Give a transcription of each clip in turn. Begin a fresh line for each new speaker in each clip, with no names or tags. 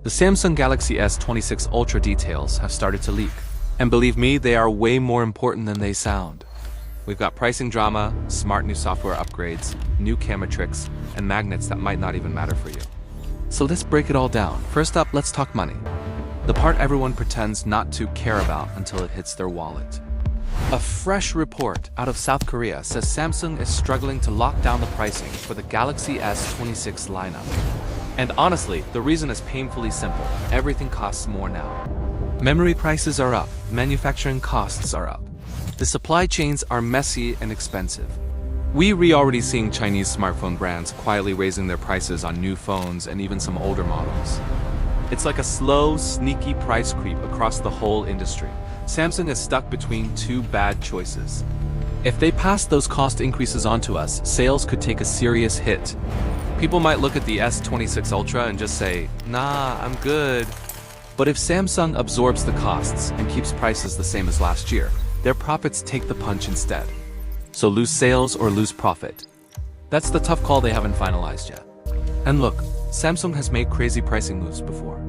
The Samsung Galaxy S26 Ultra details have started to leak. And believe me, they are way more important than they sound. We've got pricing drama, smart new software upgrades, new camera tricks, and magnets that might not even matter for you. So let's break it all down. First up, let's talk money. The part everyone pretends not to care about until it hits their wallet. A fresh report out of South Korea says Samsung is struggling to lock down the pricing for the Galaxy S26 lineup. And honestly, the reason is painfully simple. Everything costs more now. Memory prices are up, manufacturing costs are up. The supply chains are messy and expensive. We're already seeing Chinese smartphone brands quietly raising their prices on new phones and even some older models. It's like a slow, sneaky price creep across the whole industry. Samsung is stuck between two bad choices. If they pass those cost increases onto us, sales could take a serious hit. People might look at the S26 Ultra and just say, "Nah, I'm good." But if Samsung absorbs the costs and keeps prices the same as last year, their profits take the punch instead. So lose sales or lose profit. That's the tough call they haven't finalized yet. And look, Samsung has made crazy pricing moves before.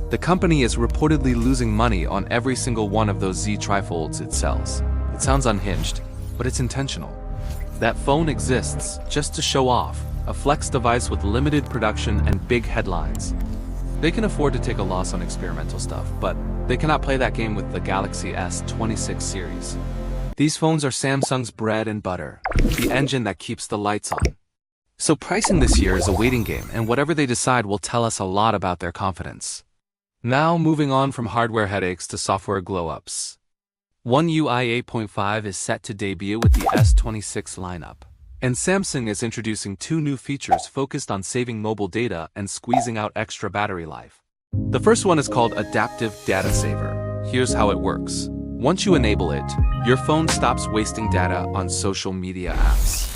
The company is reportedly losing money on every single one of those Z trifolds it sells. It sounds unhinged, but it's intentional. That phone exists just to show off, a flex device with limited production and big headlines. They can afford to take a loss on experimental stuff, but they cannot play that game with the Galaxy S26 series. These phones are Samsung's bread and butter, the engine that keeps the lights on. So pricing this year is a waiting game, and whatever they decide will tell us a lot about their confidence. Now moving on from hardware headaches to software glow-ups. One UI 8.5 is set to debut with the S26 lineup. And Samsung is introducing two new features focused on saving mobile data and squeezing out extra battery life. The first one is called Adaptive Data Saver. Here's how it works. Once you enable it, your phone stops wasting data on social media apps.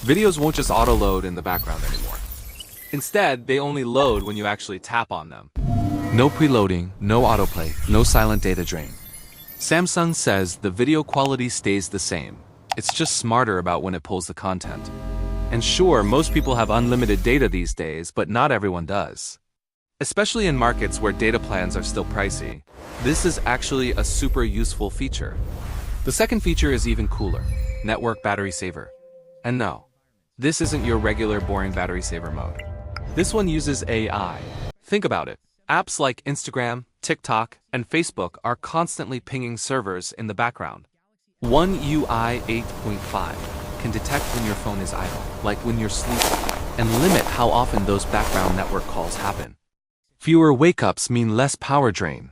Videos won't just auto-load in the background anymore. Instead, they only load when you actually tap on them. No preloading, no autoplay, no silent data drain. Samsung says the video quality stays the same. It's just smarter about when it pulls the content. And sure, most people have unlimited data these days, but not everyone does. Especially in markets where data plans are still pricey, this is actually a super useful feature. The second feature is even cooler, Network Battery Saver. And no, this isn't your regular boring battery saver mode. This one uses AI. Think about it. Apps like Instagram, TikTok, and Facebook are constantly pinging servers in the background. One UI 8.5 can detect when your phone is idle, like when you're sleeping, and limit how often those background network calls happen. Fewer wake-ups mean less power drain.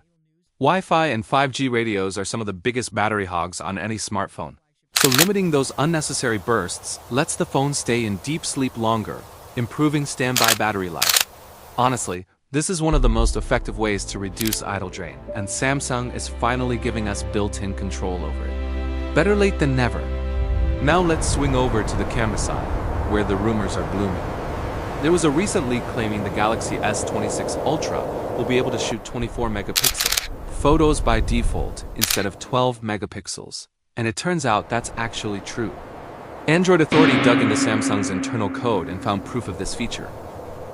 Wi-Fi and 5G radios are some of the biggest battery hogs on any smartphone. So limiting those unnecessary bursts lets the phone stay in deep sleep longer, improving standby battery life. Honestly, this is one of the most effective ways to reduce idle drain, and Samsung is finally giving us built-in control over it. Better late than never. Now let's swing over to the camera side, where the rumors are blooming. There was a recent leak claiming the Galaxy S26 Ultra will be able to shoot 24 megapixel photos by default instead of 12 megapixels. And it turns out that's actually true. Android Authority dug into Samsung's internal code and found proof of this feature.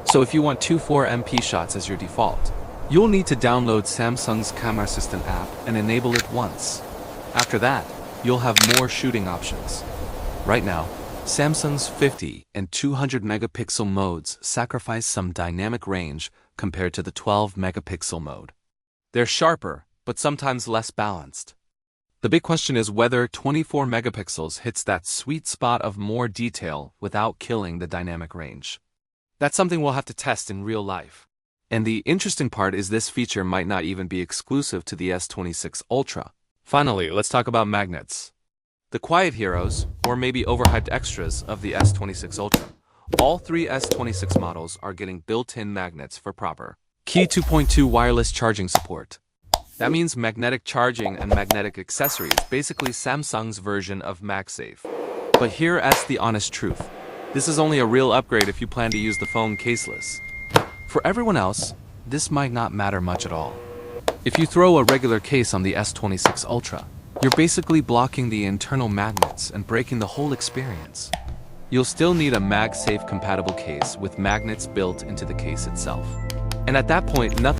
So if you want 24MP shots as your default, you'll need to download Samsung's Camera Assistant app and enable it once. After that, you'll have more shooting options. Right now, Samsung's 50 and 200 megapixel modes sacrifice some dynamic range compared to the 12 megapixel mode. They're sharper, but sometimes less balanced. The big question is whether 24 megapixels hits that sweet spot of more detail without killing the dynamic range. That's something we'll have to test in real life. And the interesting part is this feature might not even be exclusive to the S26 Ultra. Finally, let's talk about magnets. The quiet heroes, or maybe overhyped extras of the S26 Ultra. All three S26 models are getting built-in magnets for proper Qi 2.2 wireless charging support. That means magnetic charging and magnetic accessories, basically Samsung's version of MagSafe. But here's the honest truth. This is only a real upgrade if you plan to use the phone caseless. For everyone else, this might not matter much at all. If you throw a regular case on the S26 Ultra, you're basically blocking the internal magnets and breaking the whole experience. You'll still need a MagSafe compatible case with magnets built into the case itself. And at that point, nothing